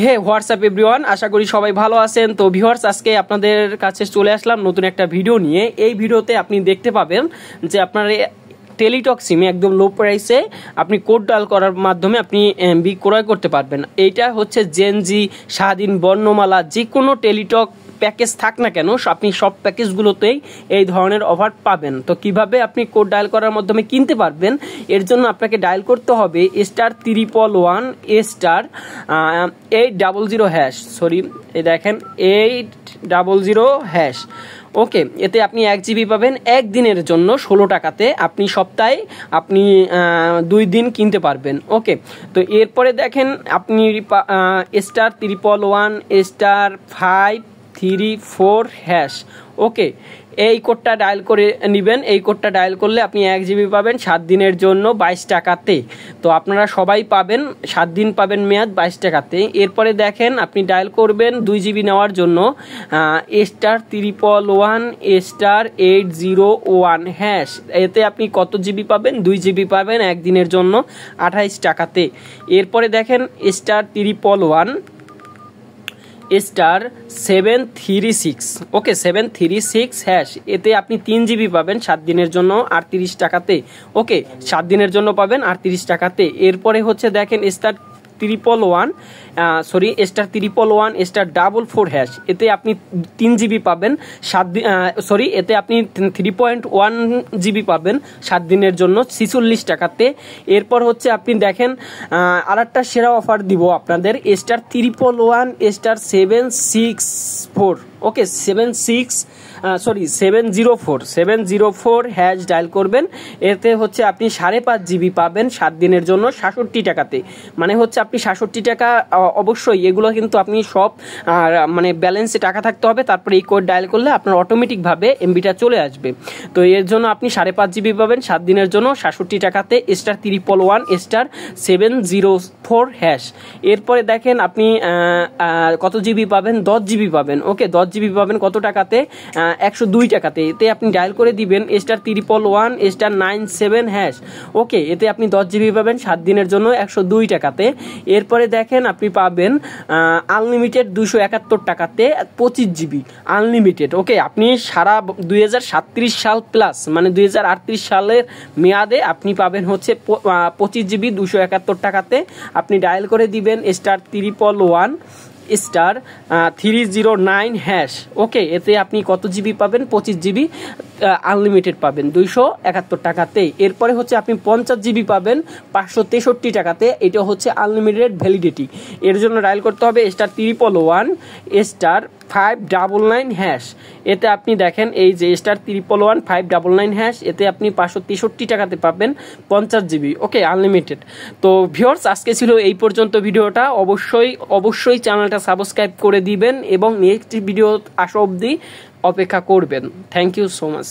হে WhatsApp everyone, আশা করি সবাই ভালো আছেন। তো ভিউয়ার্স, আজকে আপনাদের কাছে চলে আসলাম নতুন একটা ভিডিও নিয়ে। এই ভিডিওতে আপনি দেখতে পাবেন যে আপনার টেলিটক সিমে একদম লো প্রাইসে আপনি কোড ডায়াল করার মাধ্যমে আপনি এমবি ক্রয় করতে পারবেন। এইটা হচ্ছে জেনজি, স্বাধীন, বর্ণমালা, যে কোনো টেলিটক প্যাকেজ থাক না কেন আপনি সব প্যাকেজগুলোতেই এই ধরনের অফার পাবেন। তো কিভাবে আপনি কোড ডায়াল করার মাধ্যমে কিনতে পারবেন, এর জন্য আপনাকে ডায়াল করতে হবে *111*800#, এই দেখেন 800#। ওকে, এতে আপনি 1 জিবি পাবেন একদিনের জন্য 16 টাকাতে। আপনি সপ্তাহে আপনি 2 দিন কিনতে পারবেন। ওকে, তো এরপরে দেখেন আপনি *534#। ওকে, এই কোডটা ডায়াল করে নেবেন। এই কোডটা ডায়াল করলে আপনি 1 জিবি পাবেন 7 দিনের জন্য 22 টাকাতে। তো আপনারা সবাই পাবেন, 7 দিন পাবেন মেয়াদ 22 টাকাতে। এরপরে দেখেন আপনি ডায়াল করবেন 2 জিবি নেওয়ার জন্য *111*801#। এতে আপনি কত জিবি পাবেন? 2 জিবি পাবেন একদিনের জন্য 28 টাকাতে। এরপরে দেখেন *736, ওকে 736#। এতে আপনি 3 জিবি পাবেন 7 দিনের জন্য 38 টাকাতে। ওকে, 7 দিনের জন্য পাবেন 38 টাকাতে। এরপরে হচ্ছে দেখেন *111*444#। এতে আপনি 3 জিবি পাবেন এতে আপনি 3.1 জিবি পাবেন 7 দিনের জন্য 46 টাকাতে। এরপর হচ্ছে আপনি দেখেন আরেকটা সেরা অফার দিব আপনাদের, *704, ওকে 704# ডায়াল করবেন। এতে হচ্ছে আপনি 5.5 জিবি পাবেন 7 দিনের জন্য 67 টাকাতে। মানে হচ্ছে আপনি 67 টাকা, অবশ্যই এগুলো কিন্তু আপনি সব মানে ব্যালেন্সে টাকা থাকতে হবে। তারপরে এই কোড ডায়াল করলে আপনার অটোমেটিকভাবে এমবিটা চলে আসবে। তো এর জন্য আপনি 5.5 জিবি পাবেন 7 দিনের জন্য 67 টাকাতে *111*704#। এরপরে দেখেন আপনি কত জিবি পাবেন? 10 জিবি পাবেন। ওকে, 10 জিবি পাবেন কত টাকাতে? 102 টাকাতে। এতে আপনি ডায়াল করে দিবেন *111*97#। ওকে, এতে আপনি 10 জিবি পাবেন 7 দিনের জন্য 102 টাকাতে। এরপরে দেখেন আপনি পাবেন আনলিমিটেড 271 টাকাতে 25 জিবি আনলিমিটেড। ওকে, আপনি সারা 2037 সাল প্লাস মানে 2038 সালের মেয়াদে আপনি পাবেন হচ্ছে 25 জিবি 271 টাকাতে। আপনি ডায়াল করে দিবেন *111*309#। ওকে, এতে আপনি কত জিবি পাবেন? 25 জিবি আনলিমিটেড পাবেন 271 টাকাতে। এরপরে হচ্ছে আপনি 50 জিবি পাবেন 563 টাকাতে। এটা হচ্ছে আনলিমিটেড ভ্যালিডিটি। এর জন্য ডায়াল করতে হবে *111*599#। এতে আপনি দেখেন এই যে *111*599#, এতে আপনি 563 টাকাতে পাবেন 50 জিবি। ওকে, আনলিমিটেড। তো ভিউয়ার্স, আজকে ছিল এই পর্যন্ত ভিডিওটা। অবশ্যই চ্যানেলটা সাবস্ক্রাইব করে দিবেন এবং নেক্সট ভিডিও আসা অবধি অপেক্ষা করবেন। Thank you so much.